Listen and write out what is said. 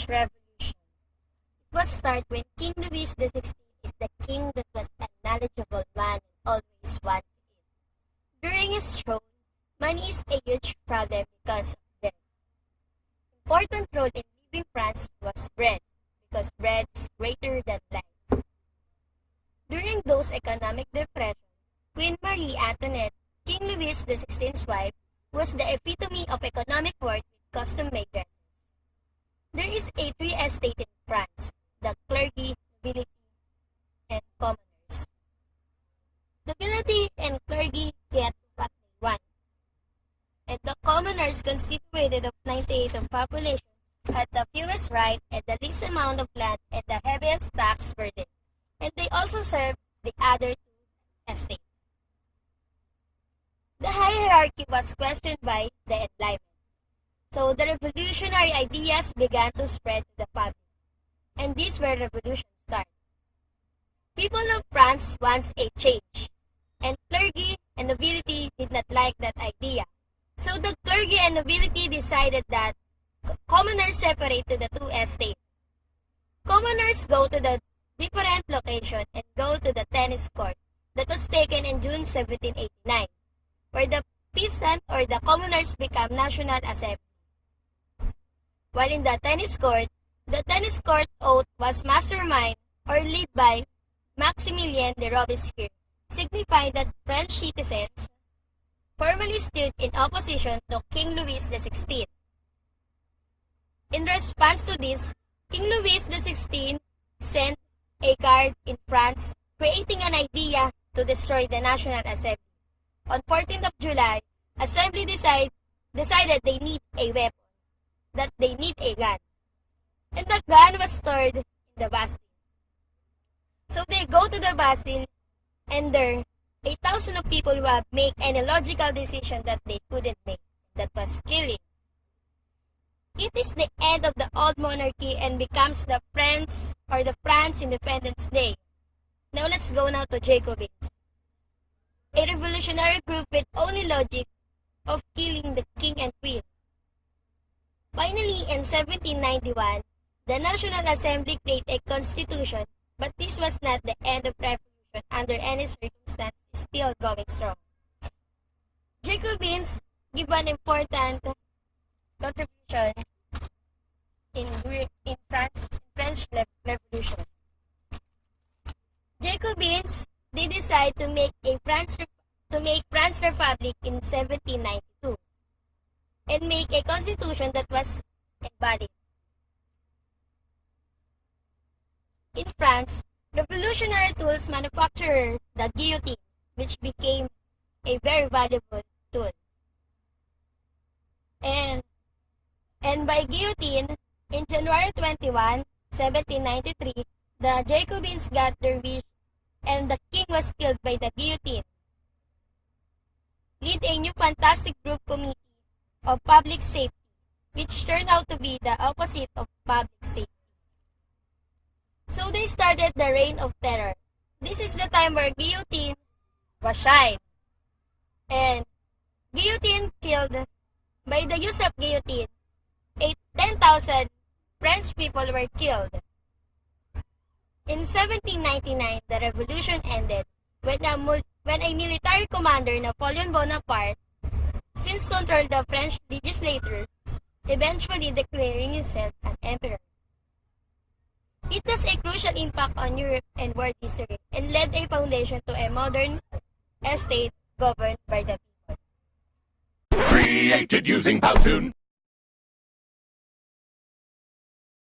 French Revolution. It was started when King Louis XVI is the king that was a knowledgeable man and always wanted to eat. During his throne, money is a huge problem because of debt. Important role in living France was bread, because bread is greater than life. During those economic depression, Queen Marie Antoinette, King Louis XVI's wife, was the epitome of economic work with custom-made dresses. There is a three estate in France: the clergy, nobility, and commoners. Nobility and clergy get what they want, and the commoners, constituted of 98% of population, had the fewest right and the least amount of land and the heaviest tax burden, and they also served the other two estates. The hierarchy was questioned by the Enlightenment, so the revolutionary ideas began to spread to the public, and this where revolution started. People of France wants a change, and clergy and nobility did not like that idea. So the clergy and nobility decided that commoners separate to the two estates. Commoners go to the different location and go to the tennis court that was taken in June 1789, where the peasant or the commoners become National Assembly. While in the tennis court oath was mastermind or led by Maximilien de Robespierre, signifying that French citizens formally stood in opposition to King Louis XVI. In response to this, King Louis XVI sent a guard in France, creating an idea to destroy the National Assembly. On 14th of July, Assembly decided they need a weapon, that they need a gun. And the gun was stored in the Bastille. So they go to the Bastille, and there 8,000 of people who have made an illogical decision that they couldn't make. That was killing. It is the end of the old monarchy and becomes the France Independence Day. Now let's go now to Jacobins, a revolutionary group with only logic of killing the king and queen. Finally, in 1791, the National Assembly created a constitution, but this was not the end of revolution under any circumstance, still going strong. Jacobins give an important contribution in French Revolution. Jacobins, they decide to make France Republic in 1792 and make a constitution that was embodied. In France, revolutionary tools manufactured the guillotine, which became a very valuable tool. And by guillotine, in January 21, 1793, the Jacobins got their wish and the king was killed by the guillotine. Lead a new fantastic group committee of public safety, which turned out to be the opposite of public safety. So they started the Reign of Terror. This is the time where guillotine was shined. And guillotine killed, by the use of guillotine, 10,000 French people were killed. In 1799, the revolution ended when a military commander, Napoleon Bonaparte, since controlled the French legislature, eventually declaring himself an emperor. It has a crucial impact on Europe and world history and laid a foundation to a modern state governed by the people. Created using Powtoon.